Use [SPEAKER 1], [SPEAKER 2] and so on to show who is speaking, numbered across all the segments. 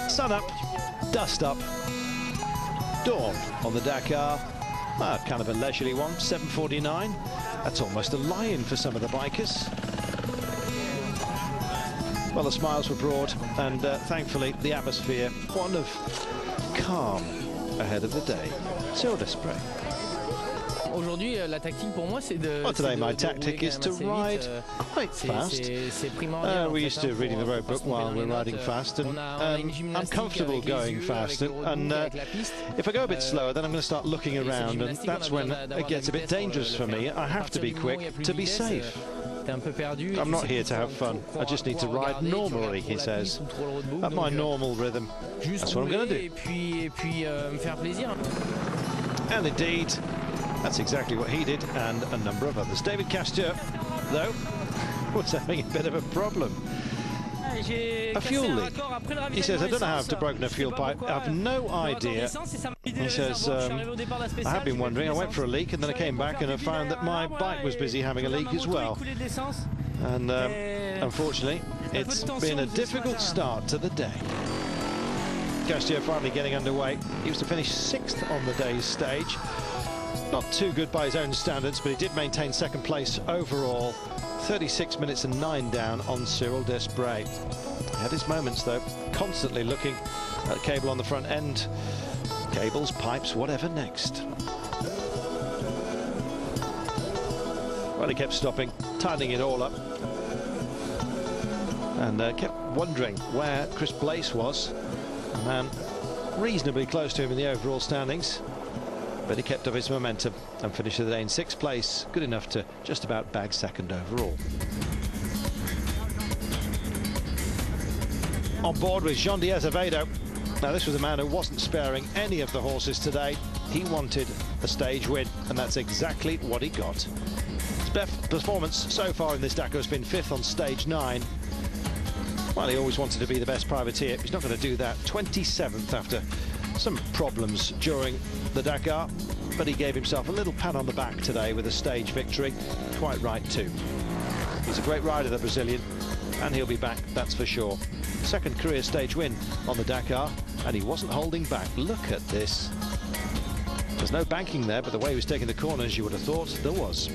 [SPEAKER 1] Sun up, dust up, dawn on the Dakar. Kind of a leisurely one, 7:49. That's almost a lie-in for some of the bikers. Well, the smiles were broad, and thankfully the atmosphere, one of calm ahead of the day. Cyril Desprez. Well, today my tactic is to ride quite fast. We're used to reading the road book while we're riding fast, and I'm comfortable going fast. And if I go a bit slower, then I'm going to start looking around, and that's when it gets a bit dangerous for me. I have to be quick to be safe. I'm not here to have fun. I just need to ride normally, he says, at my normal rhythm. That's what I'm going to do. And indeed, that's exactly what he did, and a number of others. David Castor, though, was having a bit of a problem. A fuel leak. He says, I don't know how I've broken a fuel pipe. I have no idea. He says, I have been wondering. I went for a leak, and then I came back and I found that my bike was busy having a leak as well. And unfortunately, it's been a difficult start to the day. Castor finally getting underway. He was to finish 6th on the day's stage. Not too good by his own standards, but he did maintain 2nd place overall. 36 minutes and 9 down on Cyril Desprez. He had his moments, though, constantly looking at the cable on the front end. Cables, pipes, whatever next. Well, he kept stopping, tightening it all up, and kept wondering where Chris Blaise was. A man reasonably close to him in the overall standings. But he kept up his momentum and finished the day in 6th place, good enough to just about bag 2nd overall. On board with Jondi Azevedo. Now, this was a man who wasn't sparing any of the horses today. He wanted a stage win, and that's exactly what he got. His best performance so far in this Dakar has been 5th on stage 9. Well, he always wanted to be the best privateer. He's not going to do that. 27th after some problems during the Dakar, but he gave himself a little pat on the back today with a stage victory. Quite right too. He's a great rider, the Brazilian, and he'll be back, that's for sure. 2nd career stage win on the Dakar, and he wasn't holding back. Look at this. There's no banking there, but the way he was taking the corners, you would have thought there was.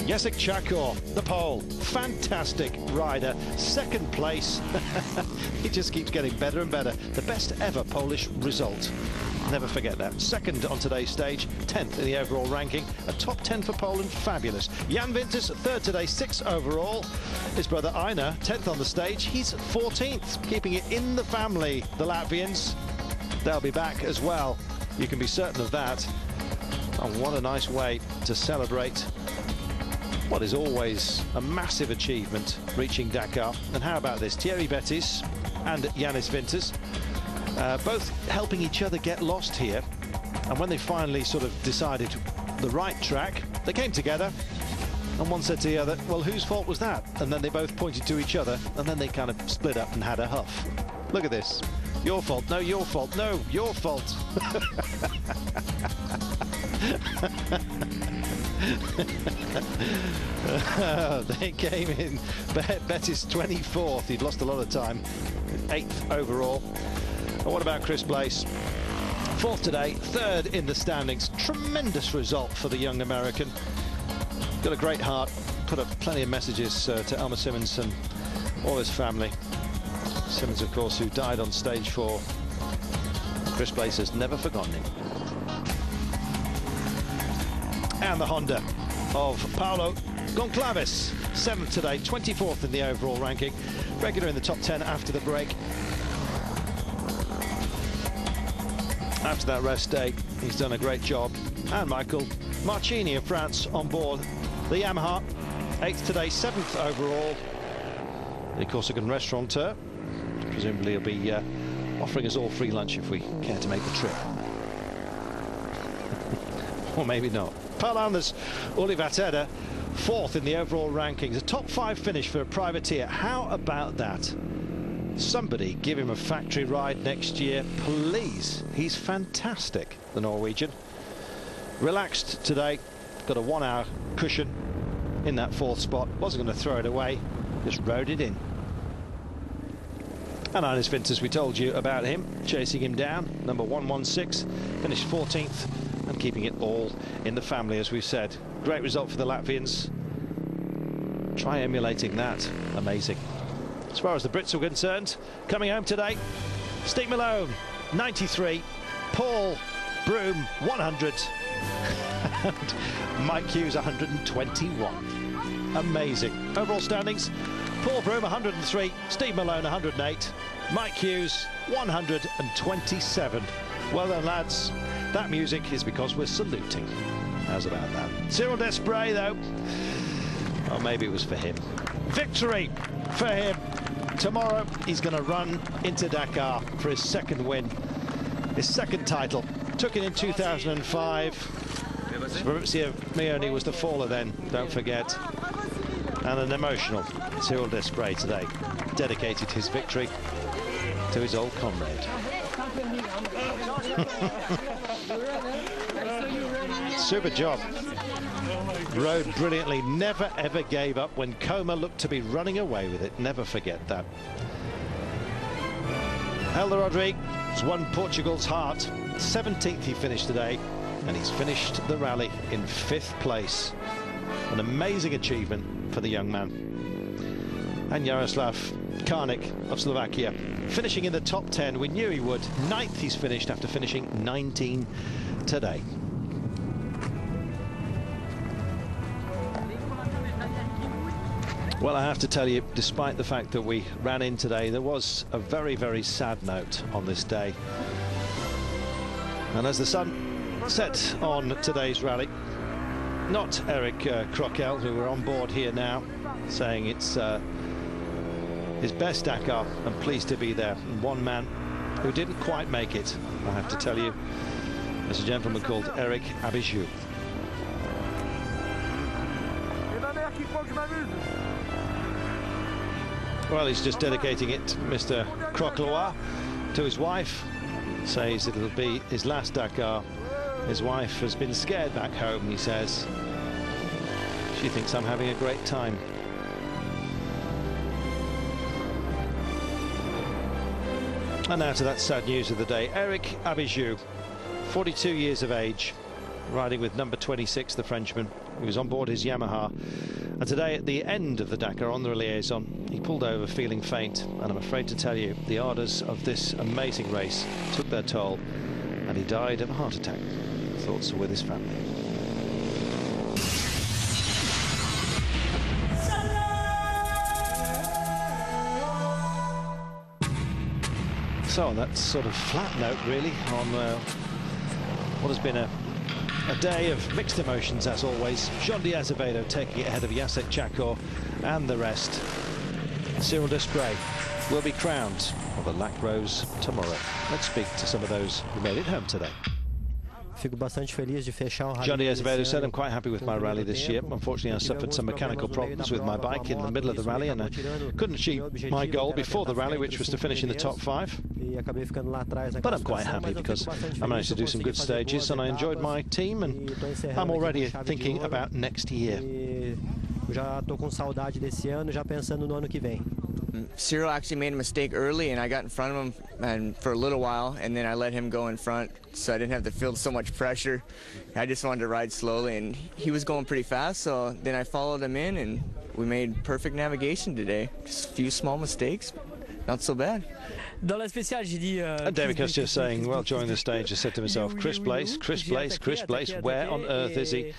[SPEAKER 1] Jacek Czakor, the Pole, fantastic rider, 2nd place. He just keeps getting better and better. The best ever Polish result. Never forget that. 2nd on today's stage, 10th in the overall ranking. A top 10 for Poland, fabulous. Jan Winters, 3rd today, 6th overall. His brother Einar, 10th on the stage. He's 14th, keeping it in the family, the Latvians. They'll be back as well. You can be certain of that. And what a nice way to celebrate what is always a massive achievement, reaching Dakar. And how about this? Thierry Bettis and Yanis Winters, both helping each other get lost here. And when they finally sort of decided the right track, they came together, and one said to the other, well, whose fault was that? And then they both pointed to each other, and then they kind of split up and had a huff. Look at this. Your fault, no, your fault, no, your fault. They came in. Bettis 24th. He'd lost a lot of time. 8th overall. And what about Chris Blaise? 4th today, 3rd in the standings. Tremendous result for the young American. Got a great heart. Put up plenty of messages to Elmer Simmons and all his family. Simmons, of course, who died on stage 4. Chris Blaise has never forgotten him. And the Honda of Paulo Goncalves, 7th today, 24th in the overall ranking. Regular in the top 10 after the break. After that rest day, he's done a great job. And Michael Marchini of France on board the Yamaha, 8th today, 7th overall. The Corsican restaurateur. Presumably he'll be offering us all free lunch if we care to make the trip. Or maybe not. Paul-Anders Olivatera, 4th in the overall rankings. A top 5 finish for a privateer. How about that? Somebody give him a factory ride next year, please. He's fantastic, the Norwegian. Relaxed today. Got a 1 hour cushion in that 4th spot. Wasn't going to throw it away. just rode it in. And Ines Vintas, we told you about him, chasing him down, number 116, finished 14th and keeping it all in the family, as we've said. Great result for the Latvians. Try emulating that. Amazing. As far as the Brits are concerned, coming home today, Steve Malone, 93, Paul Broom, 100, and Mike Hughes, 121. Amazing. Overall standings, Paul Broom, 103, Steve Malone, 108, Mike Hughes, 127. Well done, lads. That music is because we're saluting. How's about that? Cyril Desprez, though. Oh, maybe it was for him. Victory for him. Tomorrow, he's going to run into Dakar for his second win. His second title. Took it in 2005. Fabrizio Meoni was the faller then, don't forget. And an emotional Cyril Desprez today dedicated his victory to his old comrade. Super job. Rode brilliantly, never ever gave up when Coma looked to be running away with it. Never forget that. Helder Rodrigues won Portugal's heart. 17th he finished today, and he's finished the rally in 5th place. An amazing achievement for the young man. And Jaroslav Karnik of Slovakia finishing in the top 10. We knew he would. 9th he's finished after finishing 19 today. Well, I have to tell you, despite the fact that we ran in today, there was a very, very sad note on this day. And as the sun set on today's rally, not Eric Croquel, who we're on board here now, saying it's his best Dakar and pleased to be there. And one man who didn't quite make it, I have to tell you, is a gentleman called Eric Abijou. Well, he's just dedicating it, Mr. Croquelois, to his wife. Says it'll be his last Dakar. His wife has been scared back home, he says. She thinks I'm having a great time. And now to that sad news of the day. Eric Abijou, 42 years of age, riding with number 26, the Frenchman. He was on board his Yamaha. And today, at the end of the Dakar on the liaison, he pulled over feeling faint. And I'm afraid to tell you, the ardours of this amazing race took their toll, and he died of a heart attack. Thoughts are with his family. So on that sort of flat note, really, on what has been a day of mixed emotions, as always. Jondi Azevedo taking it ahead of Jacek Chakor and the rest. Cyril Desprez will be crowned on the Lac Rose tomorrow. Let's speak to some of those who made it home today. Jondi Azevedo said, I'm quite happy with my rally this year. Unfortunately, I suffered some mechanical problems with my bike in the middle of the rally, and I couldn't achieve my goal before the rally, which was to finish in the top 5. But I'm quite happy because I managed to do some good stages, and I enjoyed my team, and I'm already thinking about next year.
[SPEAKER 2] Cyril actually made a mistake early, and I got in front of him and for a little while, and then I let him go in front, so I didn't have to feel so much pressure. I just wanted to ride slowly, and he was going pretty fast, so then I followed him in, and we made perfect navigation today. Just a few small mistakes, not so bad.
[SPEAKER 1] And David Cuss just saying, well, during the stage, I said to myself, Chris Blaze, where on earth is he?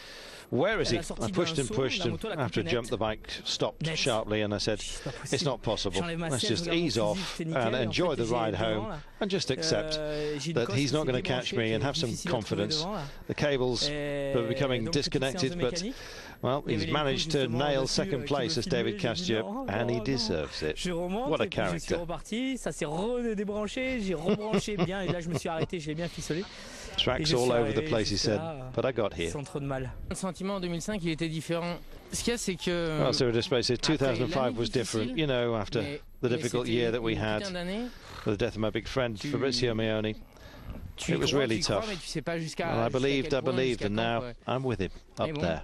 [SPEAKER 1] Where is he? I pushed and pushed, and after a jump, the bike stopped sharply, and I said, it's not possible. Let's just ease off and enjoy the ride home and just accept that he's not going to catch me and have some confidence. The cables are becoming disconnected, but, well, he's managed to nail second place as David Castio, and he deserves it. What a character. Tracks all over the place, he said, but I got here. Well, Cyril Desprez said 2005 was different, you know, after the difficult year that we had with the death of my big friend Fabrizio Meoni. It was really tough. And I believed, and now I'm with him up there.